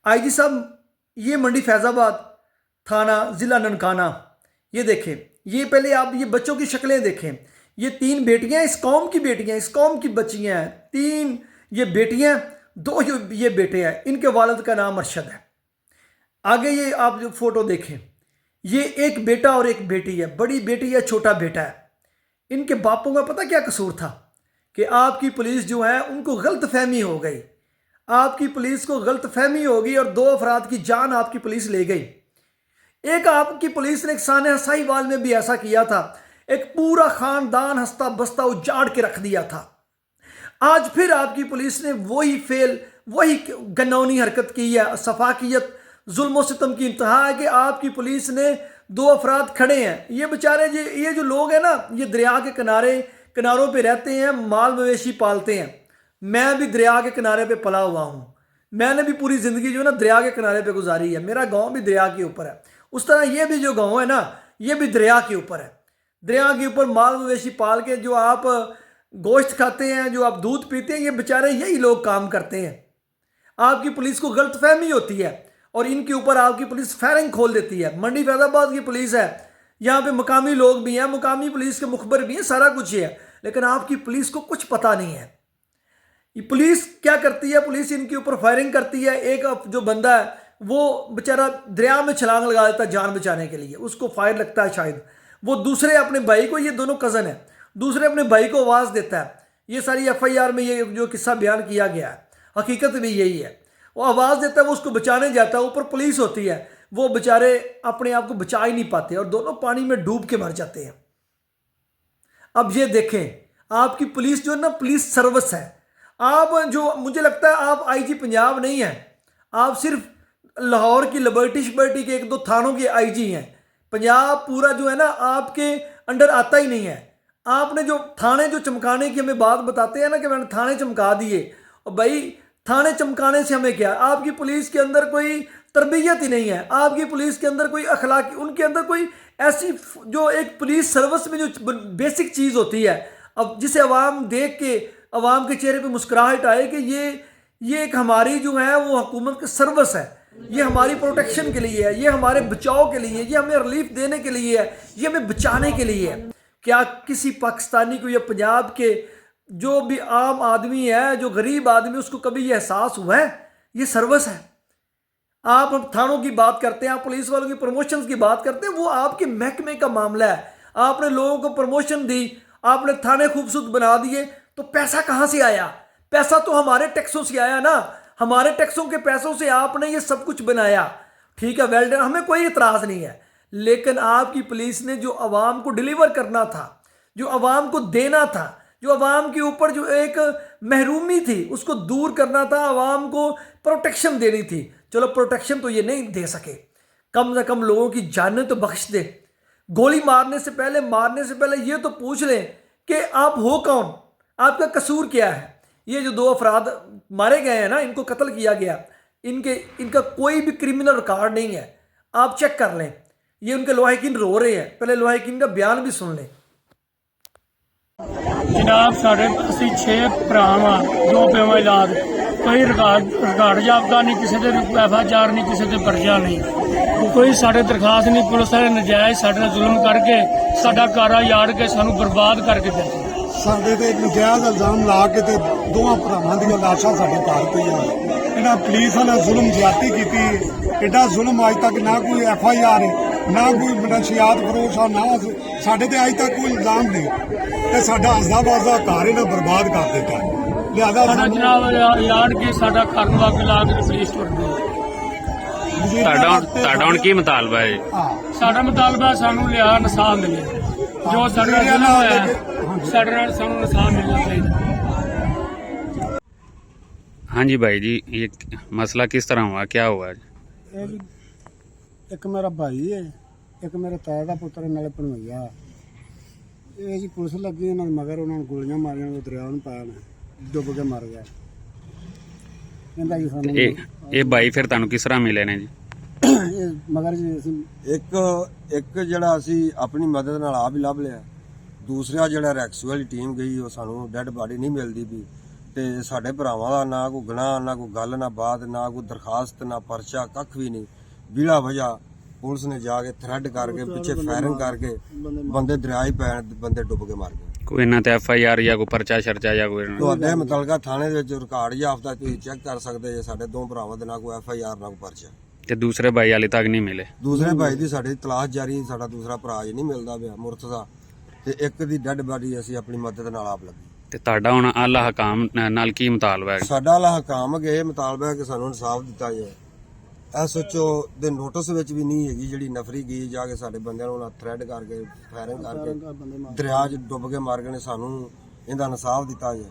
IG साहब, ये मंडी फैज़ाबाद थाना ज़िला ननकाना, ये देखें, ये पहले आप ये बच्चों की शक्लें देखें। ये 3 बेटियां इस कौम की बेटियां, इस कौम की बच्चियां हैं। 3 ये बेटियां, 2 ये बेटे हैं। इनके वालिद का नाम अरशद है। आगे ये आप जो फोटो देखें, ये एक बेटा और एक बेटी है। बड़ी बेटी है, छोटा बेटा है। इनके बापों का पता क्या कसूर था कि आपकी पुलिस जो है उनको गलत फहमी हो गई। आपकी पुलिस को गलत फहमी हो गई और 2 अफराद की जान आपकी पुलिस ले गई। एक आपकी पुलिस ने एक साने साहिवाल में भी ऐसा किया था, एक पूरा खानदान हंसता बसता उजाड़ के रख दिया था। आज फिर आपकी पुलिस ने वही गनौनी हरकत की है। सफाकियत, जुल्म सितम की इंतहा है कि आपकी पुलिस ने 2 अफराद खड़े हैं। ये बेचारे ये जो लोग हैं ना, ये दरिया के किनारों पे रहते हैं, माल मवेशी पालते हैं। मैं भी दरिया के किनारे पे पला हुआ हूँ। मैंने भी पूरी ज़िंदगी जो है ना दरिया के किनारे पे गुजारी है। मेरा गांव भी दरिया के ऊपर है। उस तरह ये भी जो गांव है ना, ये भी दरिया के ऊपर है। दरिया के ऊपर माल मवेशी पाल के जो आप गोश्त खाते हैं, जो आप दूध पीते हैं, ये बेचारे यही लोग काम करते हैं। आपकी पुलिस को गलत फहमी होती है और इनके ऊपर आपकी पुलिस फायरिंग खोल देती है। मंडी फैज़ाबाद की पुलिस है, यहाँ पे मुकामी लोग भी हैं, मुकामी पुलिस के मुखबर भी हैं, सारा कुछ है, लेकिन आपकी पुलिस को कुछ पता नहीं है। ये पुलिस क्या करती है, पुलिस इनके ऊपर फायरिंग करती है। एक जो बंदा है वो बेचारा दरिया में छलांग लगा देता है जान बचाने के लिए, उसको फायर लगता है शायद। वो दूसरे अपने भाई को, ये दोनों कज़न है, दूसरे अपने भाई को आवाज़ देता है। ये सारी FIR में ये जो किस्सा बयान किया गया है, हकीकत भी यही है। वो आवाज़ देता है, वो उसको बचाने जाता है, ऊपर पुलिस होती है, वो बेचारे अपने आप को बचा ही नहीं पाते और दोनों पानी में डूब के मर जाते हैं। अब ये देखें, आपकी पुलिस जो है ना, पुलिस सर्विस है। आप जो, मुझे लगता है आप IG पंजाब नहीं है, आप सिर्फ लाहौर की लिबर्टी शिबर्टी के 1-2 थानों के IG हैं। पंजाब पूरा जो है ना आपके अंडर आता ही नहीं है। आपने जो थाने जो चमकाने की हमें बात बताते हैं ना कि मैंने थाने चमका दिए, और भाई थाने चमकाने से हमें क्या? आपकी पुलिस के अंदर कोई तरबियत ही नहीं है। आपकी पुलिस के अंदर कोई अखलाकी, उनके अंदर कोई ऐसी जो एक पुलिस सर्विस में जो बेसिक चीज़ होती है, अब जिसे अवाम देख के अवाम के चेहरे पे मुस्कुराहट आए कि ये एक हमारी जो है वो हुकूमत की सर्विस है, ये हमारी प्रोटेक्शन के लिए है, ये हमारे बचाव के लिए, ये हमें रिलीफ देने के लिए है, ये हमें बचाने के लिए है। क्या किसी पाकिस्तानी को या पंजाब के जो भी आम आदमी है, जो गरीब आदमी, उसको कभी ये एहसास हुआ है? ये सर्विस है। आप थानों की बात करते हैं, आप पुलिस वालों की प्रमोशन की बात करते हैं, वो आपके महकमे का मामला है। आपने लोगों को प्रमोशन दी, आपने थाने खूबसूरत बना दिए, तो पैसा कहाँ से आया? पैसा तो हमारे टैक्सों से आया ना। हमारे टैक्सों के पैसों से आपने ये सब कुछ बनाया। ठीक है, वेल डन, हमें कोई इतराज़ नहीं है। लेकिन आपकी पुलिस ने जो अवाम को डिलीवर करना था, जो अवाम को देना था, जो अवाम के ऊपर जो एक महरूमी थी उसको दूर करना था, अवाम को प्रोटेक्शन देनी थी। चलो प्रोटेक्शन तो ये नहीं दे सके, कम से कम लोगों की जानें तो बख्श दे। गोली मारने से पहले ये तो पूछ लें कि आप हो कौन, आपका कसूर क्या है। ये जो 2 अफराद मारे गए हैं ना, इनको कत्ल किया गया, इनका कोई भी क्रिमिनल रिकॉर्ड नहीं है। आप चेक कर लें। ये उनके लवाहिकीन रो रहे हैं, पहले लवाहिकीन का बयान भी सुन लें। जनाब साढ़े 6 भरा वा, 2 प्यो औलाद, कोई रिकॉर्ड जाबता नहीं, किसी के FIR नहीं, किसी के पर्चा नहीं, कोई साढ़े दरखास्त नहीं। पुलिस वाले नजायज साढ़े जुल्म करके साडा कारा याड़ के सानू बर्बाद करके दे ਸਾਡੇ ਤੇ ਨਜਾਇਜ਼ ਇਲਜ਼ਾਮ ਲਾ ਕੇ ਤੇ 2 ਭਰਾਵਾਂ ਦੀਆਂ ਲਾਸ਼ਾਂ ਸਾਡੇ ਘਰ ਪਈਆਂ। ਇਹਨਾਂ ਪੁਲਿਸ ਨੇ ਜ਼ੁਲਮ ਜ਼ਿਆਦਤੀ ਕੀਤੀ। ਐਡਾ ਜ਼ੁਲਮ ਅੱਜ ਤੱਕ ਨਾ ਕੋਈ FIR ਹੈ, ਨਾ ਕੋਈ ਨਸ਼ਿਆਤ ਫਰੋਸ਼ ਆ, ਨਾ ਸਾਡੇ ਤੇ ਅੱਜ ਤੱਕ ਕੋਈ ਇਲਜ਼ਾਮ ਨਹੀਂ ਤੇ ਸਾਡਾ ਹੱਸਦਾ ਵਸਦਾ ਘਰ ਇਹਨਾਂ ਬਰਬਾਦ ਕਰ ਦਿੱਤਾ। ਲਿਆਦਾ ਜਨਾਬ ਯਾੜ ਕੇ ਸਾਡਾ ਘਰ ਨੂੰ ਅੱਗ ਲਾ ਕੇ ਪੁਲਿਸ ਟੁੱਟਦੀ। ਤੁਹਾਡਾ ਹੁਣ ਕੀ ਮੁਤਾਲਬਾ ਹੈ? ਸਾਡਾ ਮੁਤਾਲਬਾ ਸਾਨੂੰ ਲਿਆ ਇਨਸਾਫ ਮਿਲੇ, ਜੋ ਸਾਡਾ ਜ਼ੁਲਮ ਹੋਇਆ ਸਾਡੇ ਨਾਲ ਸਾਨੂੰ ਇਨਸਾਫ ਮਿਲਣਾ ਚਾਹੀਦਾ। हाँ जी भाई जी, ये मसला किस तरह हुआ, क्या हुआ? ਇੱਕ ਮੇਰਾ ਭਾਈ ਹੈ, ਇੱਕ ਮੇਰੇ ਤਾਏ ਦਾ ਪੁੱਤਰ ਨਾਲੇ ਭਣੋਈਆ। ਇਹ ਜੀ ਪੁਲਿਸ ਲੱਗੀ ਇਹਨਾਂ ਮਗਰ, ਉਹਨਾਂ ਨੂੰ ਗੋਲੀਆਂ ਮਾਰੀਆਂ, ਉਹ ਦਰਿਆ ਨੂੰ ਪਾਇਆ, ਡੁੱਬ ਕੇ ਮਰ ਗਿਆ। ਕਹਿੰਦਾ ਜੀ ਸਾਨੂੰ ਇਹ ਭਾਈ ਫਿਰ ਤੁਹਾਨੂੰ ਕਿਸ ਤਰ੍ਹਾਂ ਮਿਲੇ ਨੇ ਜੀ? ਮਗਰ ਜੀ ਅਸੀਂ ਇੱਕ ਜਿਹੜਾ ਅਸੀਂ ਆਪਣੀ ਮਦਦ ਨਾਲ ਆਪ ਹੀ ਲੱਭ ਲਿਆ। ਦੂਸਰਾ ਜਿਹੜਾ ਰੈਕਸ ਵਾਲੀ ਟੀਮ ਗਈ, ਉਹ ਸਾਨੂੰ ਡੈੱਡ ਬਾਡੀ ਨਹੀਂ ਮਿਲਦੀ ਵੀ, ਤੇ ਸਾਡੇ ਭਰਾਵਾਂ ਦਾ ਨਾ ਕੋਈ ਗੁਨਾਹ, ਨਾ ਕੋਈ ਗੱਲ, ਨਾ ਬਾਤ, ਨਾ ਕੋਈ ਦਰਖਾਸਤ, ਨਾ ਪਰਚਾ, ਕੱਖ ਵੀ ਨਹੀਂ। ਬਿਲਾ ਵਜ੍ਹਾ ਪੁਲਿਸ ਨੇ ਜਾ ਕੇ ਥ੍ਰੈਡ ਕਰਕੇ ਪਿੱਛੇ ਫਾਇਰਿੰਗ ਕਰਕੇ ਬੰਦੇ ਦਰਿਆ 'ਚ ਪੈਣ, ਬੰਦੇ ਡੁੱਬ ਕੇ ਮਰ ਗਏ। ਕੋਈ ਇਹਨਾਂ ਤੇ FIR ਜਾਂ ਕੋਈ ਪਰਚਾ ਸ਼ਰਚਾ ਜਾਂ ਕੋਈ ਤੁਹਾਡੇ ਮੁਤਲਕਾ ਥਾਣੇ ਦੇ ਵਿੱਚ ਰਿਕਾਰਡ ਜਾਫਤਾ ਤੁਸੀਂ ਚੈੱਕ ਕਰ ਸਕਦੇ ਜੇ। ਸਾਡੇ 2 ਭਰਾਵਾਂ ਦੇ ਨਾ ਕੋਈ FIR, ਨਾ ਕੋਈ ਪਰਚਾ। ਤੇ ਦੂਸਰੇ ਭਾਈ ਹਾਲੇ ਤੱਕ ਨਹੀਂ ਮਿਲੇ? ਦੂਸਰੇ ਭਾਈ ਦੀ ਸਾਡੀ ਤਲਾਸ਼ ਜਾਰੀ। ਸਾਡਾ ਦੂਸਰਾ ਭਰਾ ਜੀ ਨਹੀਂ ਮਿਲਦਾ ਪਿਆ, ਮੁਰਤਜ਼ਾ, ਤੇ ਇੱਕ ਦੀ ਡੈੱਡ ਬਾਡੀ ਅਸੀਂ ਆਪਣੀ ਮਦਦ ਨਾਲ ਆਪ ਲੱਗੀ। ਤੇ ਤੁਹਾਡਾ ਹੁਣ ਆਲਾ ਹਕਾਮ ਨਾਲ ਕੀ ਮੁਤਾਲਬਾ ਹੈ? ਸਾਡਾ ਲਾ ਹਕਾਮ ਅਗੇ ਮੁਤਾਲਬਾ ਹੈ ਕਿ ਸਾਨੂੰ ਇਨਸਾਫ ਦਿੱਤਾ ਜਾਏ। SHO ਦੇ ਨੋਟਿਸ ਵਿੱਚ ਵੀ ਨਹੀਂ ਹੈਗੀ ਜਿਹੜੀ ਨਫਰੀ ਗਈ ਜਾ ਕੇ ਸਾਡੇ ਬੰਦਿਆਂ ਨੂੰ ਥ੍ਰੈਡ ਕਰਕੇ ਫਾਇਰਿੰਗ ਕਰਕੇ ਦਰਿਆ 'ਚ ਡੁੱਬ ਕੇ ਮਾਰ ਗਏ ਨੇ। ਸਾਨੂੰ ਇਹਦਾ ਇਨਸਾਫ ਦਿੱਤਾ ਜਾਏ।